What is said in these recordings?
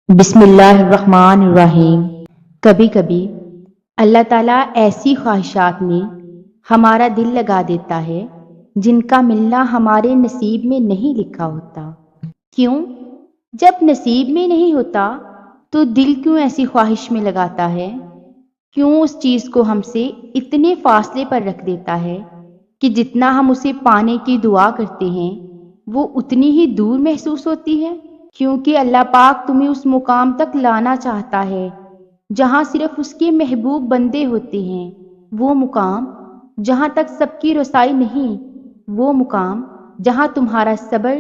بسم اللہ الرحمن الرحیم۔ کبھی کبھی اللہ تعالیٰ ایسی خواہشات میں ہمارا دل لگا دیتا ہے جن کا ملنا ہمارے نصیب میں نہیں لکھا ہوتا۔ کیوں؟ جب نصیب میں نہیں ہوتا تو دل کیوں ایسی خواہش میں لگاتا ہے؟ کیوں اس چیز کو ہم سے اتنے فاصلے پر رکھ دیتا ہے کہ جتنا ہم اسے پانے کی دعا کرتے ہیں وہ اتنی ہی دور محسوس ہوتی ہے؟ کیونکہ اللہ پاک تمہیں اس مقام تک لانا چاہتا ہے جہاں صرف اس کے محبوب بندے ہوتے ہیں، وہ مقام جہاں تک سب کی رسائی نہیں، وہ مقام جہاں تمہارا صبر،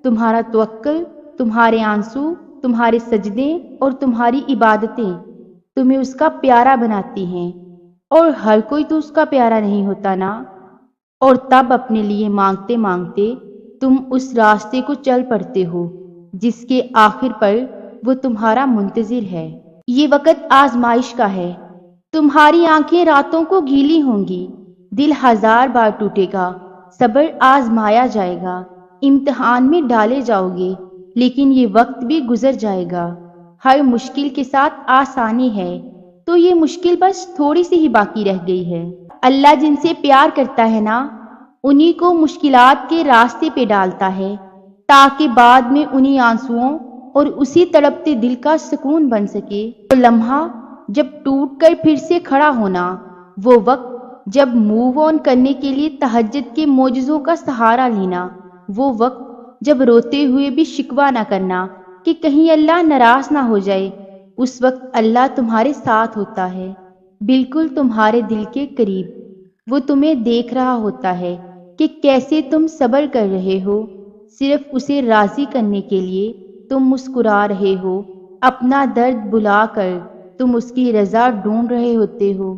تمہارا توکل، تمہارے آنسو، تمہارے سجدے اور تمہاری عبادتیں تمہیں اس کا پیارا بناتی ہیں۔ اور ہر کوئی تو اس کا پیارا نہیں ہوتا نا، اور تب اپنے لیے مانگتے مانگتے تم اس راستے کو چل پڑتے ہو جس کے آخر پر وہ تمہارا منتظر ہے۔ یہ وقت آزمائش کا ہے، تمہاری آنکھیں راتوں کو گیلی ہوں گی، دل ہزار بار ٹوٹے گا، صبر آزمایا جائے گا، امتحان میں ڈالے جاؤ گے، لیکن یہ وقت بھی گزر جائے گا۔ ہر مشکل کے ساتھ آسانی ہے، تو یہ مشکل بس تھوڑی سی ہی باقی رہ گئی ہے۔ اللہ جن سے پیار کرتا ہے نا، انہی کو مشکلات کے راستے پہ ڈالتا ہے تاکہ بعد میں انہی آنسوؤں اور اسی تڑپتے دل کا سکون بن سکے۔ وہ لمحہ جب ٹوٹ کر پھر سے کھڑا ہونا، وہ وقت جب موو آن کرنے کے لیے تہجد کے معجزوں کا سہارا لینا، وہ وقت جب روتے ہوئے بھی شکوہ نہ کرنا کہ کہیں اللہ ناراض نہ ہو جائے، اس وقت اللہ تمہارے ساتھ ہوتا ہے، بالکل تمہارے دل کے قریب۔ وہ تمہیں دیکھ رہا ہوتا ہے کہ کیسے تم صبر کر رہے ہو، صرف اسے راضی کرنے کے لیے تم مسکرا رہے ہو، اپنا درد بلا کر تم اس کی رضا ڈھونڈ رہے ہوتے ہو۔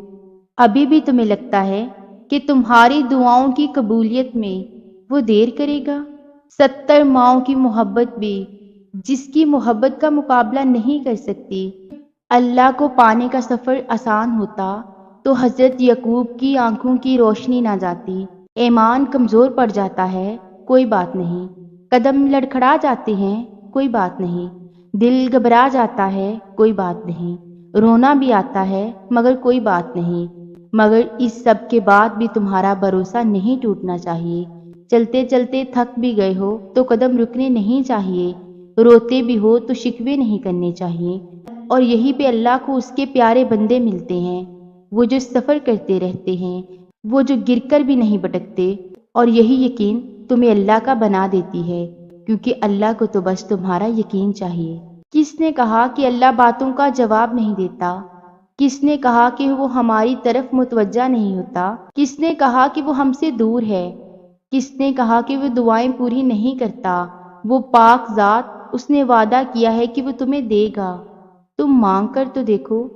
ابھی بھی تمہیں لگتا ہے کہ تمہاری دعاؤں کی قبولیت میں وہ دیر کرے گا؟ 70 ماؤں کی محبت بھی جس کی محبت کا مقابلہ نہیں کر سکتی۔ اللہ کو پانے کا سفر آسان ہوتا تو حضرت یعقوب کی آنکھوں کی روشنی نہ جاتی۔ ایمان کمزور پڑ جاتا ہے، کوئی بات نہیں، قدم لڑکھڑا جاتے ہیں، کوئی بات نہیں، دل گھبرا جاتا ہے، کوئی بات نہیں، رونا بھی آتا ہے، مگر کوئی بات نہیں، مگر اس سب کے بعد بھی تمہارا بھروسہ نہیں ٹوٹنا چاہیے۔ چلتے چلتے تھک بھی گئے ہو تو قدم رکنے نہیں چاہیے، روتے بھی ہو تو شکوے نہیں کرنے چاہیے۔ اور یہی پہ اللہ کو اس کے پیارے بندے ملتے ہیں، وہ جو سفر کرتے رہتے ہیں، وہ جو گر کر بھی نہیں بھٹکتے، اور یہی یقین تمہیں اللہ کا بنا دیتی ہے، کیونکہ اللہ کو تو بس تمہارا یقین چاہیے۔ کس نے کہا کہ اللہ باتوں کا جواب نہیں دیتا؟ کس نے کہا کہ وہ ہماری طرف متوجہ نہیں ہوتا؟ کس نے کہا کہ وہ ہم سے دور ہے؟ کس نے کہا کہ وہ دعائیں پوری نہیں کرتا؟ وہ پاک ذات، اس نے وعدہ کیا ہے کہ وہ تمہیں دے گا، تم مانگ کر تو دیکھو۔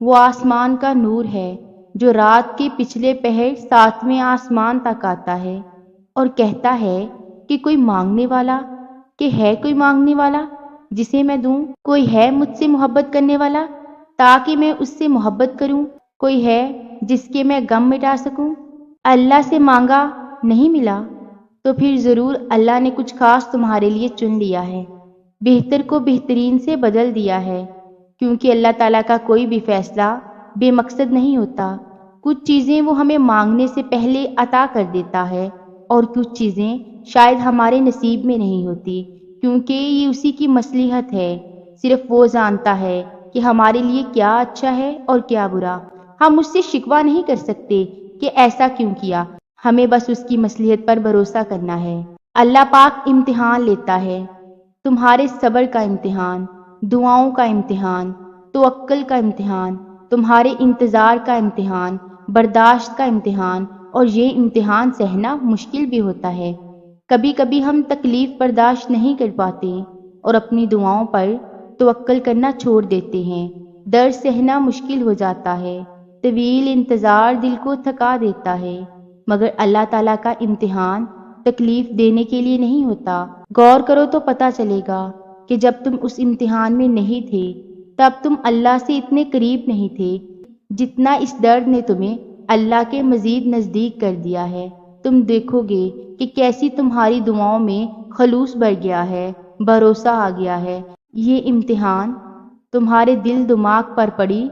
وہ آسمان کا نور ہے جو رات کے پچھلے پہر 7ویں آسمان تک آتا ہے اور کہتا ہے کہ کوئی مانگنے والا، کہ ہے کوئی مانگنے والا جسے میں دوں؟ کوئی ہے مجھ سے محبت کرنے والا تاکہ میں اس سے محبت کروں؟ کوئی ہے جس کے میں غم مٹا سکوں؟ اللہ سے مانگا نہیں ملا تو پھر ضرور اللہ نے کچھ خاص تمہارے لیے چن لیا ہے، بہتر کو بہترین سے بدل دیا ہے، کیونکہ اللہ تعالیٰ کا کوئی بھی فیصلہ بے مقصد نہیں ہوتا۔ کچھ چیزیں وہ ہمیں مانگنے سے پہلے عطا کر دیتا ہے، اور کچھ چیزیں شاید ہمارے نصیب میں نہیں ہوتی، کیونکہ یہ اسی کی مصلحت ہے۔ صرف وہ جانتا ہے کہ ہمارے لیے کیا اچھا ہے اور کیا برا۔ ہم اس سے شکوہ نہیں کر سکتے کہ ایسا کیوں کیا، ہمیں بس اس کی مصلحت پر بھروسہ کرنا ہے۔ اللہ پاک امتحان لیتا ہے، تمہارے صبر کا امتحان، دعاؤں کا امتحان، توکل کا امتحان، تمہارے انتظار کا امتحان، برداشت کا امتحان، اور یہ امتحان سہنا مشکل بھی ہوتا ہے۔ کبھی کبھی ہم تکلیف برداشت نہیں کر پاتے اور اپنی دعاؤں پر توکل کرنا چھوڑ دیتے ہیں، درد سہنا مشکل ہو جاتا ہے، طویل انتظار دل کو تھکا دیتا ہے، مگر اللہ تعالیٰ کا امتحان تکلیف دینے کے لیے نہیں ہوتا۔ غور کرو تو پتہ چلے گا کہ جب تم اس امتحان میں نہیں تھے تب تم اللہ سے اتنے قریب نہیں تھے جتنا اس درد نے تمہیں اللہ کے مزید نزدیک کر دیا ہے۔ تم دیکھو گے کہ کیسی تمہاری دعاؤں میں خلوص بڑھ گیا ہے، بھروسہ آ گیا ہے۔ یہ امتحان تمہارے دل دماغ پر پڑی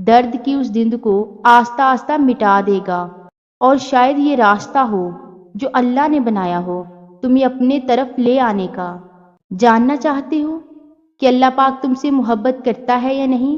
درد کی اس دند کو آہستہ آہستہ مٹا دے گا، اور شاید یہ راستہ ہو جو اللہ نے بنایا ہو تمہیں اپنے طرف لے آنے کا۔ جاننا چاہتے ہو کہ اللہ پاک تم سے محبت کرتا ہے یا نہیں؟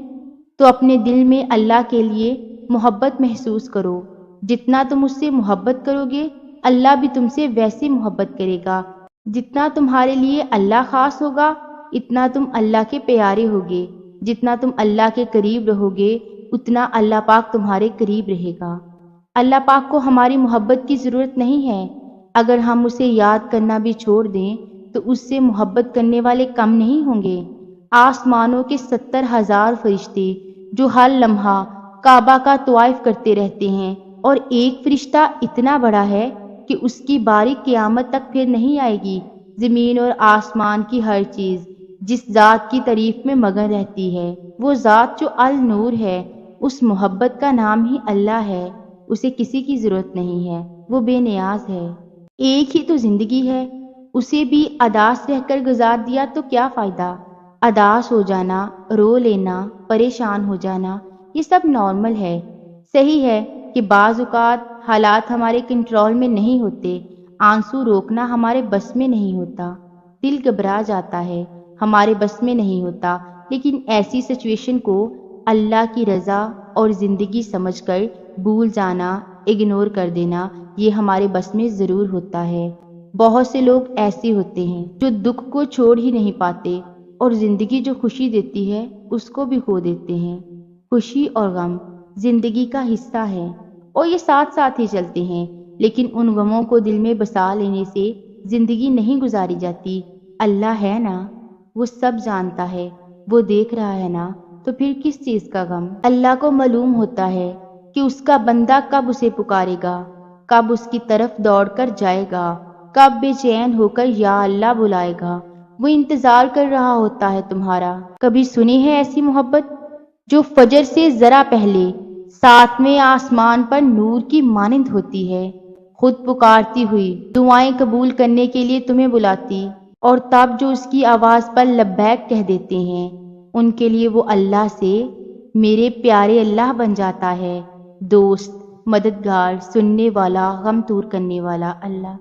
تو اپنے دل میں اللہ کے لیے محبت محسوس کرو۔ جتنا تم اس سے محبت کرو گے اللہ بھی تم سے ویسے محبت کرے گا۔ جتنا تمہارے لیے اللہ خاص ہوگا اتنا تم اللہ کے پیارے ہوگے۔ جتنا تم اللہ کے قریب رہو گے اتنا اللہ پاک تمہارے قریب رہے گا۔ اللہ پاک کو ہماری محبت کی ضرورت نہیں ہے۔ اگر ہم اسے یاد کرنا بھی چھوڑ دیں تو اس سے محبت کرنے والے کم نہیں ہوں گے۔ آسمانوں کے 70,000 فرشتے جو ہر لمحہ کعبہ کا طواف کرتے رہتے ہیں، اور ایک فرشتہ اتنا بڑا ہے کہ اس کی باری قیامت تک پھر نہیں آئے گی۔ زمین اور آسمان کی ہر چیز جس ذات کی تعریف میں مگن رہتی ہے، وہ ذات جو النور ہے، اس محبت کا نام ہی اللہ ہے۔ اسے کسی کی ضرورت نہیں ہے، وہ بے نیاز ہے۔ ایک ہی تو زندگی ہے، اسے بھی اداس رہ کر گزار دیا تو کیا فائدہ؟ اداس ہو جانا، رو لینا، پریشان ہو جانا، یہ سب نارمل ہے۔ صحیح ہے کہ بعض اوقات حالات ہمارے کنٹرول میں نہیں ہوتے، آنسو روکنا ہمارے بس میں نہیں ہوتا، دل گھبرا جاتا ہے، ہمارے بس میں نہیں ہوتا، لیکن ایسی سچویشن کو اللہ کی رضا اور زندگی سمجھ کر بھول جانا، اگنور کر دینا، یہ ہمارے بس میں ضرور ہوتا ہے۔ بہت سے لوگ ایسے ہوتے ہیں جو دکھ کو چھوڑ ہی نہیں پاتے، اور زندگی جو خوشی دیتی ہے اس کو بھی کھو دیتے ہیں۔ خوشی اور غم زندگی کا حصہ ہے اور یہ ساتھ ساتھ ہی چلتے ہیں، لیکن ان غموں کو دل میں بسا لینے سے زندگی نہیں گزاری جاتی۔ اللہ ہے نا، وہ سب جانتا ہے، وہ دیکھ رہا ہے نا، تو پھر کس چیز کا غم؟ اللہ کو معلوم ہوتا ہے کہ اس کا بندہ کب اسے پکارے گا، کب اس کی طرف دوڑ کر جائے گا، کب بے چین ہو کر یا اللہ بلائے گا۔ وہ انتظار کر رہا ہوتا ہے تمہارا۔ کبھی سنی ہے ایسی محبت جو فجر سے ذرا پہلے 7ویں آسمان پر نور کی مانند ہوتی ہے، خود پکارتی ہوئی دعائیں قبول کرنے کے لیے تمہیں بلاتی، اور تب جو اس کی آواز پر لبیک کہہ دیتے ہیں ان کے لیے وہ اللہ سے میرے پیارے اللہ بن جاتا ہے۔ دوست، مددگار، سننے والا، غم دور کرنے والا اللہ۔